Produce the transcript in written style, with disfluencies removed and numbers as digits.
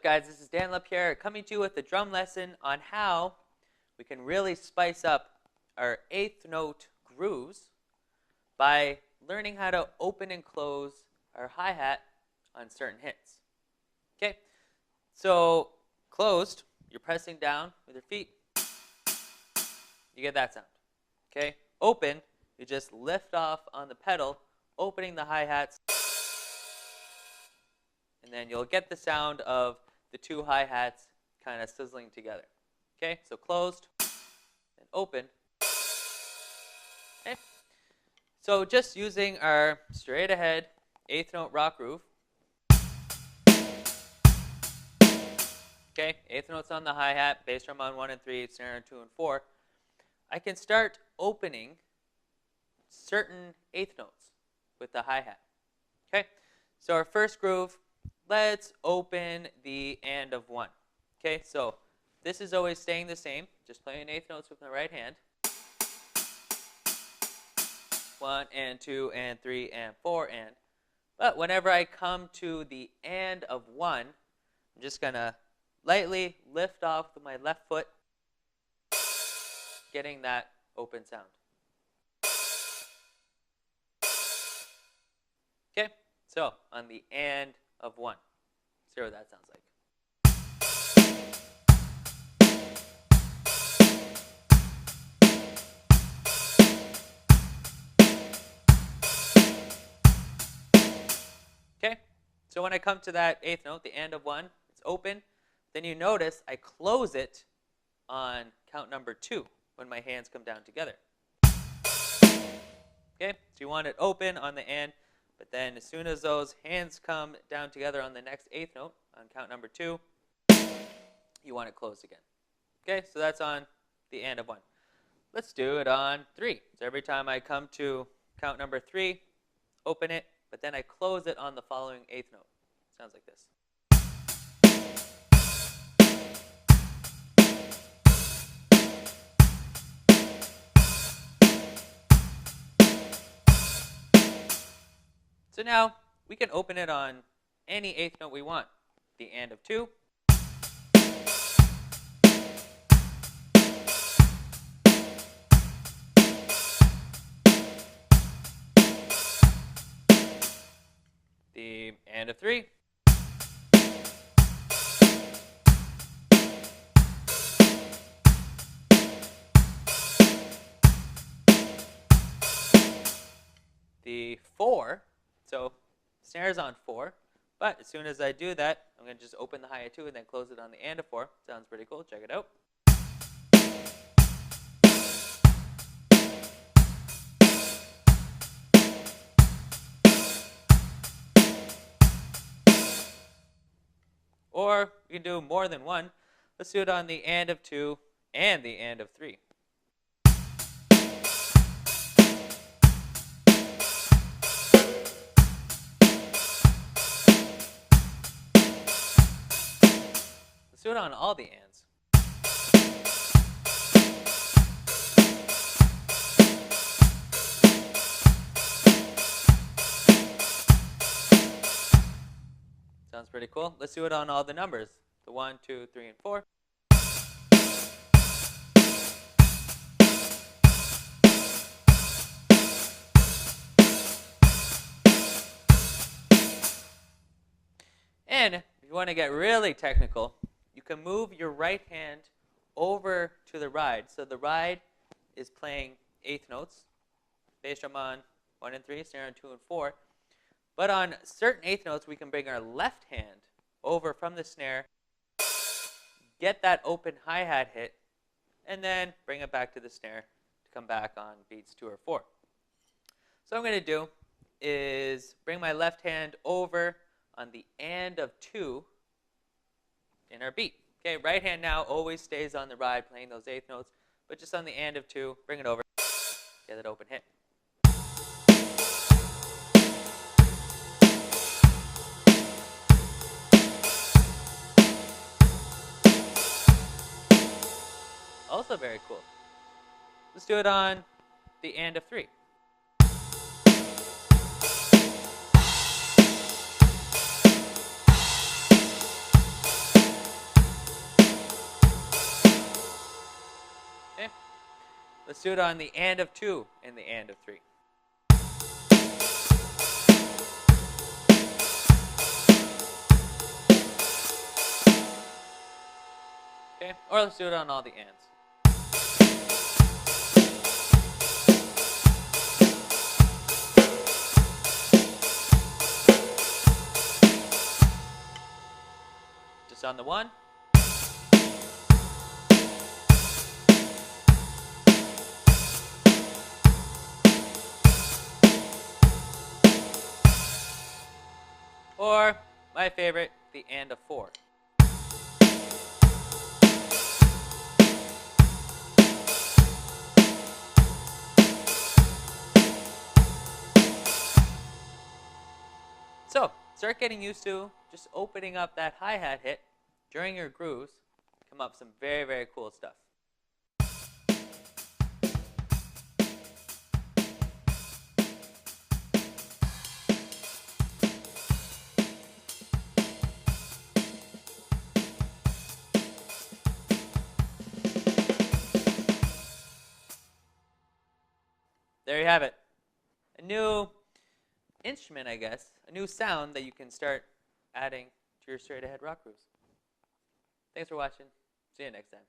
up, guys? This is LaPierre coming to you with a drum lesson on how we can really spice up our eighth note grooves by learning how to open and close our hi-hat on certain hits. Okay, so closed, you're pressing down with your feet. You get that sound. Okay, open, you just lift off on the pedal, opening the hi-hats. And then you'll get the sound of the two hi-hats kind of sizzling together. Okay, so closed and open. Okay. So just using our straight ahead eighth note rock groove. Okay, eighth notes on the hi-hat, bass drum on 1 and 3, snare on 2 and 4. I can start opening certain eighth notes with the hi-hat. Okay, so our first groove, let's open the and of 1. Okay, so this is always staying the same, just playing eighth notes with my right hand. 1 and 2 and 3 and 4 and. But whenever I come to the and of 1, I'm just going to lightly lift off with my left foot, getting that open sound. Okay, so on the and of 1. Let's hear what that sounds like. Okay, so when I come to that eighth note, the and of 1, it's open. Then you notice I close it on count number 2 when my hands come down together. Okay, so you want it open on the and, but then as soon as those hands come down together on the next eighth note, on count number 2, you want it closed again. Okay, so that's on the and of 1. Let's do it on 3. So every time I come to count number 3, open it, but then I close it on the following eighth note. Sounds like this. So now we can open it on any eighth note we want. The and of 2. The and of 3. The 4. So snare's on 4, but as soon as I do that, I'm going to just open the hi-hat 2 and then close it on the and of 4. Sounds pretty cool. Check it out. Or you can do more than one. Let's do it on the and of 2 and the and of 3. Let's do it on all the ands. Sounds pretty cool. Let's do it on all the numbers. The 1, 2, 3, and 4. And if you want to get really technical, you can move your right hand over to the ride. So the ride is playing eighth notes. Bass drum on 1 and 3, snare on 2 and 4. But on certain eighth notes, we can bring our left hand over from the snare, get that open hi-hat hit, and then bring it back to the snare to come back on beats 2 or 4. So what I'm going to do is bring my left hand over on the and of 2 in our beat. Okay, right hand now always stays on the ride playing those eighth notes, but just on the and of 2, bring it over, get that open hit. Also very cool. Let's do it on the and of 3. Let's do it on the and of 2 and the and of 3. Okay, or let's do it on all the ands. Just on the 1. Or, my favorite, the and of 4. So, start getting used to just opening up that hi-hat hit during your grooves. Come up with some very, very cool stuff. There you have it. A new instrument, I guess. A new sound that you can start adding to your straight ahead rock grooves. Thanks for watching. See you next time.